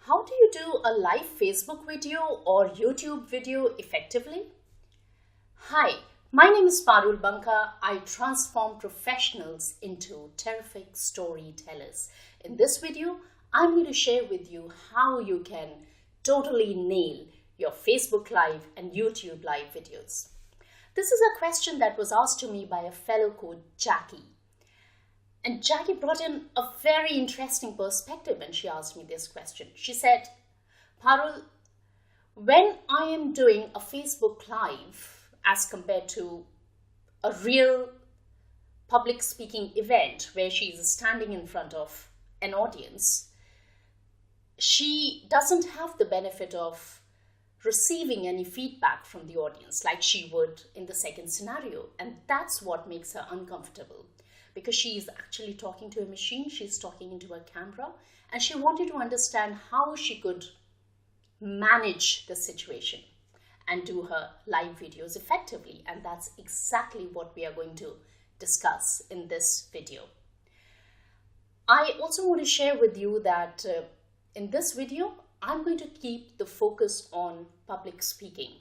How do you do a live Facebook video or YouTube video effectively? Hi, my name is Parul Banka. I transform professionals into terrific storytellers. In this video, I'm going to share with you how you can totally nail your Facebook Live and YouTube Live videos. This is a question that was asked to me by a fellow called Jackie. And Jackie brought in a very interesting perspective when she asked me this question. She said, Parul, when I am doing a Facebook Live as compared to a real public speaking event where she is standing in front of an audience, she doesn't have the benefit of receiving any feedback from the audience like she would in the second scenario. And that's what makes her uncomfortable. Because she is actually talking to a machine, she's talking into a camera, and she wanted to understand how she could manage the situation and do her live videos effectively. And that's exactly what we are going to discuss in this video. I also want to share with you that in this video, I'm going to keep the focus on public speaking.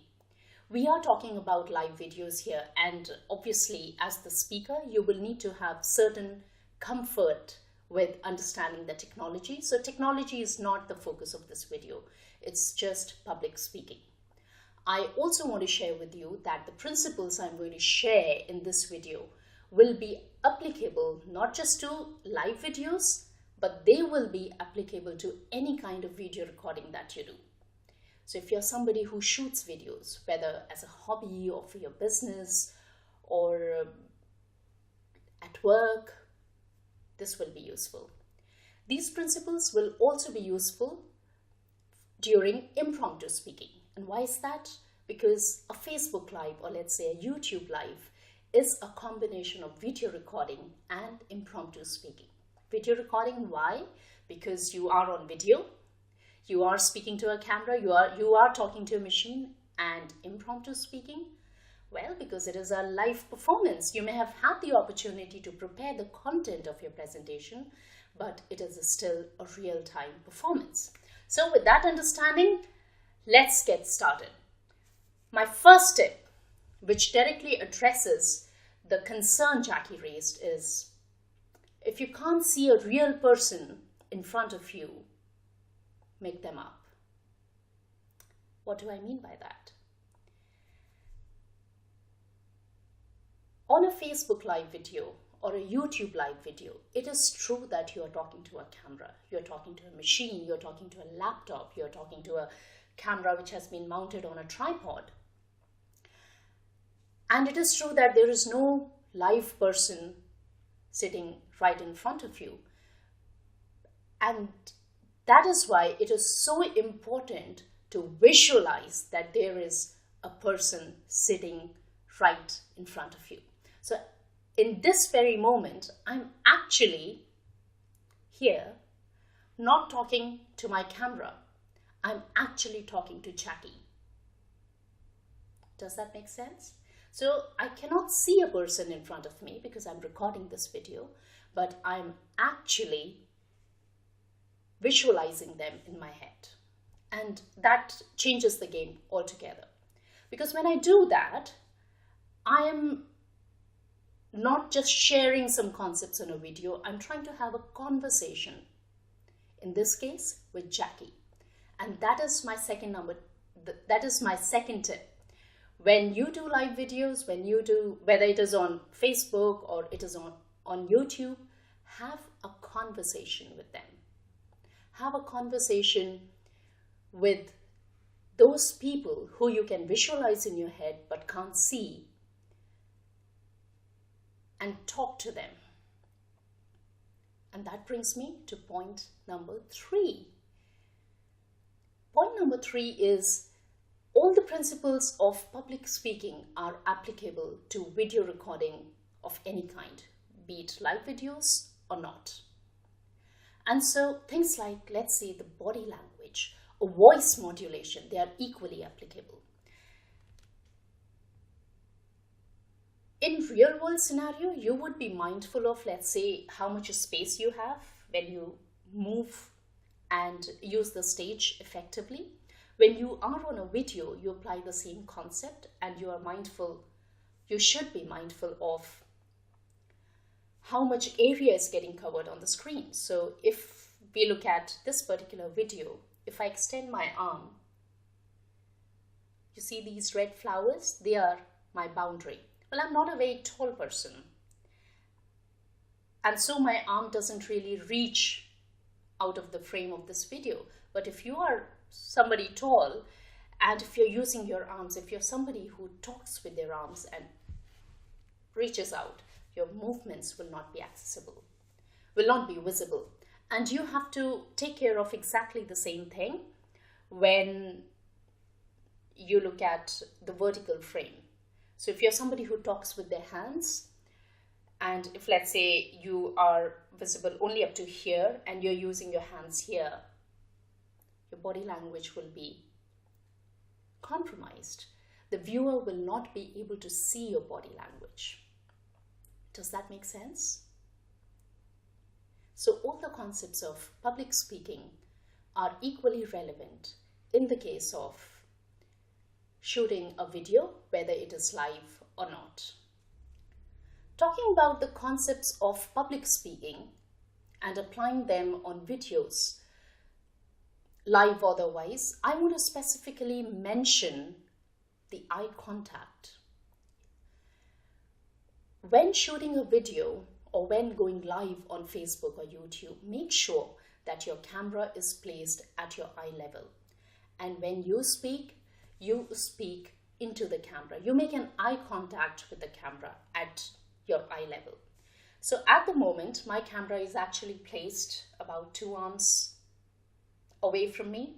We are talking about live videos here, and obviously as the speaker, you will need to have certain comfort with understanding the technology. So technology is not the focus of this video. It's just public speaking. I also want to share with you that the principles I'm going to share in this video will be applicable not just to live videos, but they will be applicable to any kind of video recording that you do. So if you're somebody who shoots videos, whether as a hobby or for your business or at work, this will be useful. These principles will also be useful during impromptu speaking. And why is that? Because a Facebook Live, or let's say a YouTube Live, is a combination of video recording and impromptu speaking. Video recording, why? Because you are on video. You are speaking to a camera, you are talking to a machine. And impromptu speaking, well, because it is a live performance. You may have had the opportunity to prepare the content of your presentation, but it is still a real-time performance. So with that understanding, let's get started. My first tip, which directly addresses the concern Jackie raised, is if you can't see a real person in front of you, make them up. What do I mean by that? On a Facebook Live video or a YouTube Live video, it is true that you are talking to a camera, you're talking to a machine, you're talking to a laptop, you're talking to a camera which has been mounted on a tripod. And it is true that there is no live person sitting right in front of you. And that is why it is so important to visualize that there is a person sitting right in front of you. So in this very moment, I'm actually here, not talking to my camera. I'm actually talking to Jackie. Does that make sense? So I cannot see a person in front of me because I'm recording this video, but I'm actually visualizing them in my head. And that changes the game altogether. Because when I do that, I am not just sharing some concepts in a video, I'm trying to have a conversation, in this case with Jackie. And that is my second tip. When you do live videos, whether it is on Facebook or it is on YouTube, have a conversation with them. Have a conversation with those people who you can visualize in your head but can't see, and talk to them. And that brings me to point number 3. Point number 3 is all the principles of public speaking are applicable to video recording of any kind, be it live videos or not. And so things like, let's say, the body language or voice modulation, they are equally applicable. In real world scenario, you would be mindful of, let's say, how much space you have when you move and use the stage effectively. When you are on a video, you apply the same concept and you are mindful, you should be mindful of how much area is getting covered on the screen. So if we look at this particular video, if I extend my arm, you see these red flowers? They are my boundary. Well, I'm not a very tall person, and so my arm doesn't really reach out of the frame of this video. But if you are somebody tall, and if you're using your arms, if you're somebody who talks with their arms and reaches out, your movements will not be accessible, will not be visible. And you have to take care of exactly the same thing when you look at the vertical frame. So if you're somebody who talks with their hands, and if let's say you are visible only up to here and you're using your hands here, your body language will be compromised. The viewer will not be able to see your body language. Does that make sense? So all the concepts of public speaking are equally relevant in the case of shooting a video, whether it is live or not. Talking about the concepts of public speaking and applying them on videos, live or otherwise, I want to specifically mention the eye contact. When shooting a video or when going live on Facebook or YouTube, make sure that your camera is placed at your eye level. And when you speak into the camera. You make an eye contact with the camera at your eye level. So at the moment, my camera is actually placed about 2 arms away from me,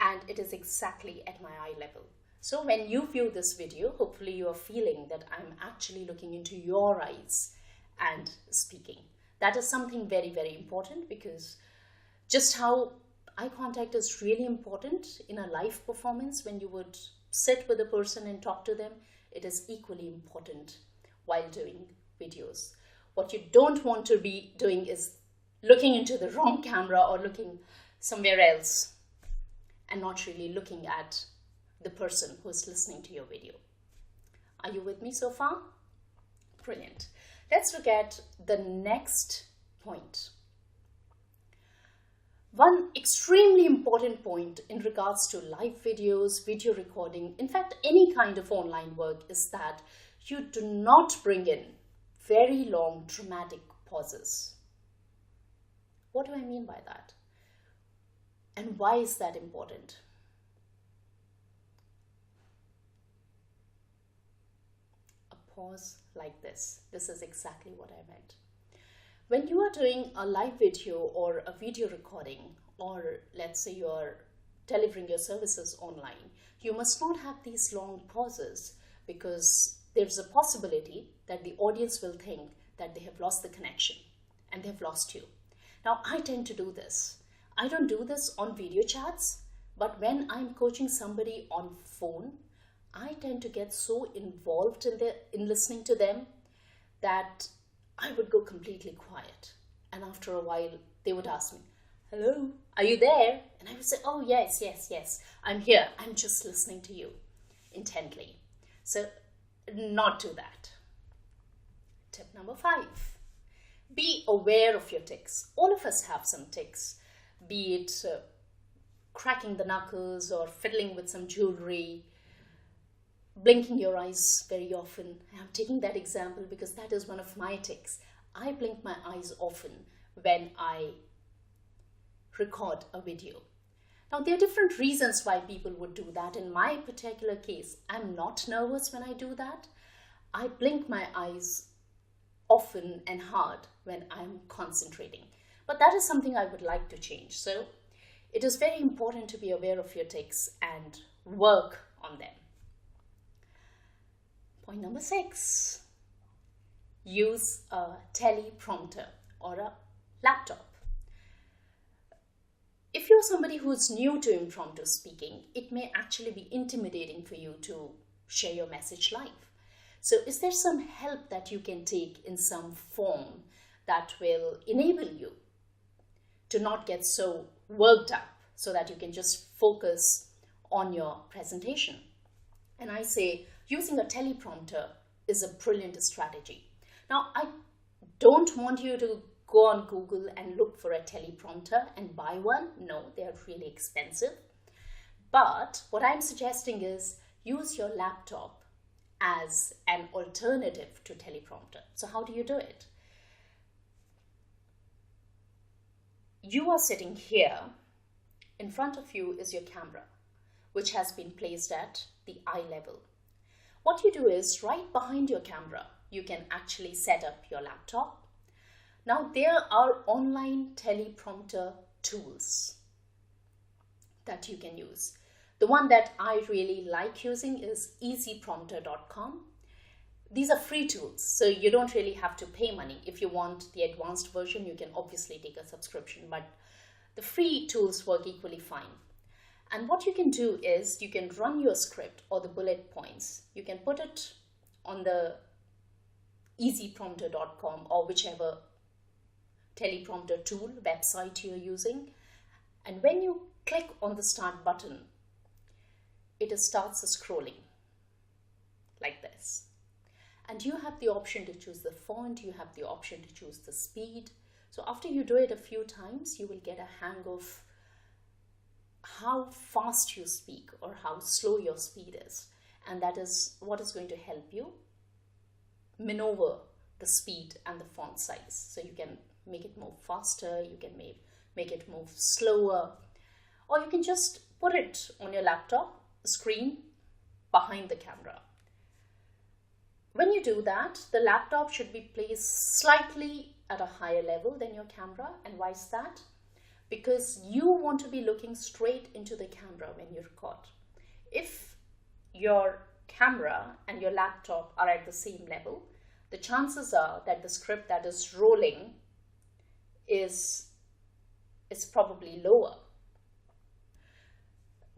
and it is exactly at my eye level. So when you view this video, hopefully you are feeling that I'm actually looking into your eyes and speaking. That is something very, very important, because just how eye contact is really important in a live performance, when you would sit with a person and talk to them, it is equally important while doing videos. What you don't want to be doing is looking into the wrong camera or looking somewhere else and not really looking at the person who is listening to your video. Are you with me so far? Brilliant. Let's look at the next point. One extremely important point in regards to live videos, video recording, in fact, any kind of online work, is that you do not bring in very long dramatic pauses. What do I mean by that? And why is that important? A pause like this. This is exactly what I meant. When you are doing a live video or a video recording, or let's say you're delivering your services online, you must not have these long pauses, because there's a possibility that the audience will think that they have lost the connection and they've lost you. Now, I tend to do this. I don't do this on video chats, but when I'm coaching somebody on phone, I tend to get so involved in listening to them that I would go completely quiet. And after a while, they would ask me, "Hello, are you there?" And I would say, "Oh, yes, I'm here. I'm just listening to you intently." So not do that. Tip number 5, be aware of your tics. All of us have some tics, be it cracking the knuckles or fiddling with some jewelry, blinking your eyes very often. I'm taking that example because that is one of my tics. I blink my eyes often when I record a video. Now, there are different reasons why people would do that. In my particular case, I'm not nervous when I do that. I blink my eyes often and hard when I'm concentrating. But that is something I would like to change. So it is very important to be aware of your tics and work on them. Point number 6, use a teleprompter or a laptop. If you're somebody who's new to impromptu speaking, it may actually be intimidating for you to share your message live. So is there some help that you can take in some form that will enable you to not get so worked up so that you can just focus on your presentation. And I say using a teleprompter is a brilliant strategy. Now, I don't want you to go on Google and look for a teleprompter and buy one. No, they are really expensive. But what I'm suggesting is use your laptop as an alternative to teleprompter. So how do you do it? You are sitting here. In front of you is your camera, which has been placed at the eye level. What you do is right behind your camera, you can actually set up your laptop. Now there are online teleprompter tools that you can use. The one that I really like using is easyprompter.com. These are free tools, so you don't really have to pay money. If you want the advanced version, you can obviously take a subscription, but the free tools work equally fine. And what you can do is you can run your script or the bullet points. You can put it on the easyprompter.com or whichever teleprompter tool website you're using. And when you click on the start button, it starts scrolling like this. And you have the option to choose the font, you have the option to choose the speed. So after you do it a few times, you will get a hang of how fast you speak or how slow your speed is. And that is what is going to help you maneuver the speed and the font size. So you can make it move faster, you can make it move slower, or you can just put it on your laptop screen behind the camera. When you do that, the laptop should be placed slightly at a higher level than your camera. And why is that? Because you want to be looking straight into the camera when you record. If your camera and your laptop are at the same level, the chances are that the script that is rolling is probably lower.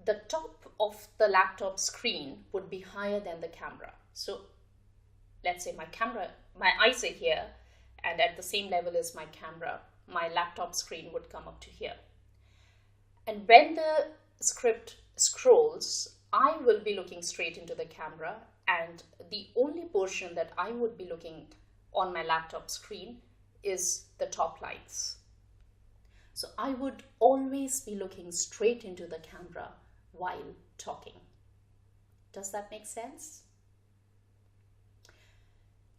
The top of the laptop screen would be higher than the camera. So let's say my eyes are here, and at the same level as my camera, my laptop screen would come up to here. And when the script scrolls, I will be looking straight into the camera, and the only portion that I would be looking on my laptop screen is the top lines. So I would always be looking straight into the camera while talking. Does that make sense?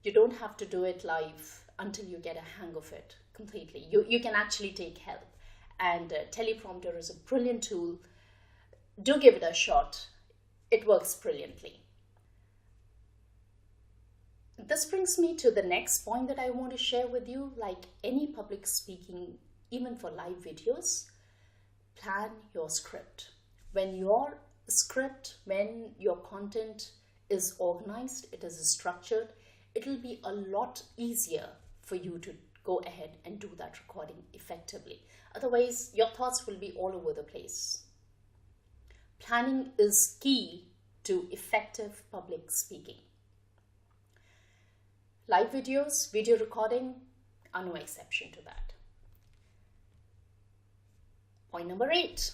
You don't have to do it live until you get a hang of it completely. You can actually take help. And teleprompter is a brilliant tool. Do give it a shot. It works brilliantly. This brings me to the next point that I want to share with you. Like any public speaking, even for live videos, plan your script. When your content is organized, it is structured, it will be a lot easier for you to go ahead and do that recording effectively. Otherwise, your thoughts will be all over the place. Planning is key to effective public speaking. Live videos, video recording are no exception to that. Point number 8.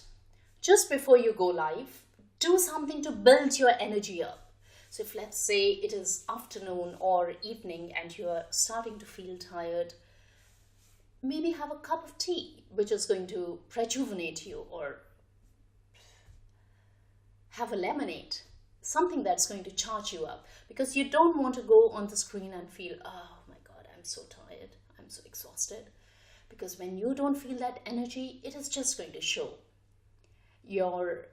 Just before you go live, do something to build your energy up. So if let's say it is afternoon or evening and you are starting to feel tired, maybe have a cup of tea, which is going to rejuvenate you, or have a lemonade, something that's going to charge you up, because you don't want to go on the screen and feel, oh my God, I'm so tired, I'm so exhausted. Because when you don't feel that energy, it is just going to show. Your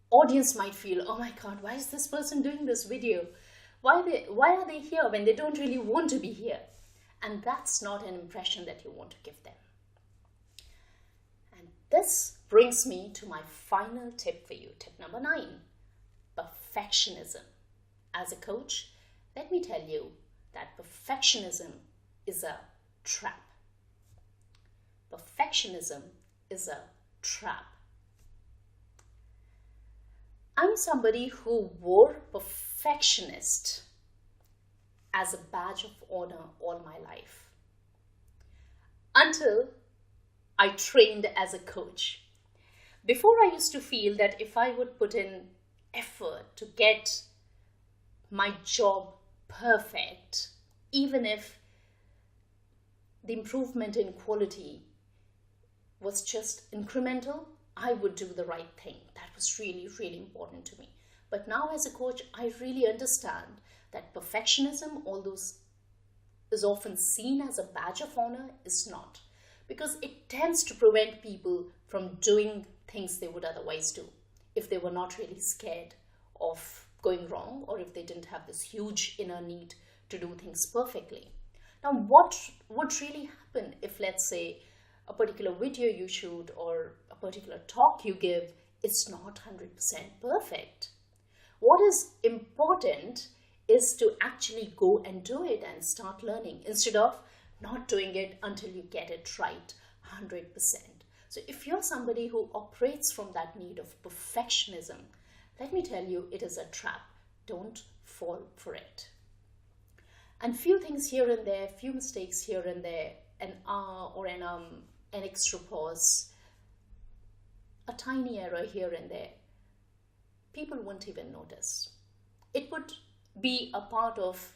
audience might feel, oh my God, why is this person doing this video? Why are they here when they don't really want to be here? And that's not an impression that you want to give them. And this brings me to my final tip for you. Tip number 9, perfectionism. As a coach, let me tell you that perfectionism is a trap. Perfectionism is a trap. I'm somebody who wore perfectionist as a badge of honor all my life, until I trained as a coach. Before, I used to feel that if I would put in effort to get my job perfect, even if the improvement in quality was just incremental, I would do the right thing. That was really, really important to me. But now as a coach, I really understand that perfectionism, although is often seen as a badge of honor, is not. Because it tends to prevent people from doing things they would otherwise do if they were not really scared of going wrong, or if they didn't have this huge inner need to do things perfectly. Now, what would really happen if, let's say, a particular video you shoot or a particular talk you give is not 100% perfect? What is important is to actually go and do it and start learning instead of not doing it until you get it right 100%. So if you're somebody who operates from that need of perfectionism, let me tell you, it is a trap. Don't fall for it. And few things here and there, few mistakes here and there, an or an extra pause, a tiny error here and there, people won't even notice. It would be a part of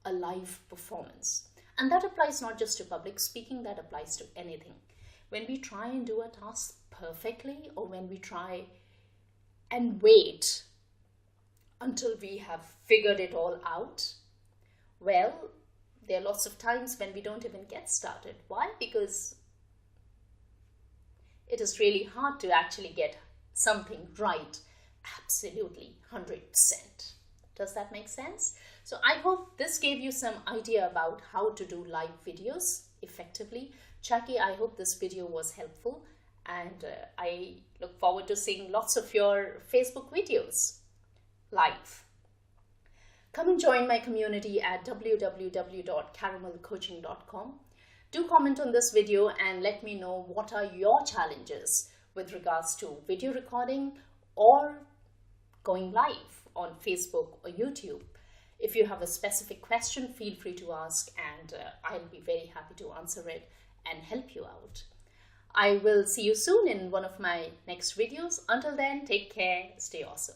a live performance. And that applies not just to public speaking, that applies to anything. When we try and do a task perfectly, or when we try and wait until we have figured it all out, well, there are lots of times when we don't even get started. Why? Because it is really hard to actually get something right absolutely 100%. Does that make sense? So I hope this gave you some idea about how to do live videos effectively. Jackie, I hope this video was helpful, and I look forward to seeing lots of your Facebook videos live. Come and join my community at www.caramelcoaching.com. Do comment on this video and let me know what are your challenges with regards to video recording or going live on Facebook or YouTube. If you have a specific question, feel free to ask, and I'll be very happy to answer it and help you out. I will see you soon in one of my next videos. Until then, take care, stay awesome.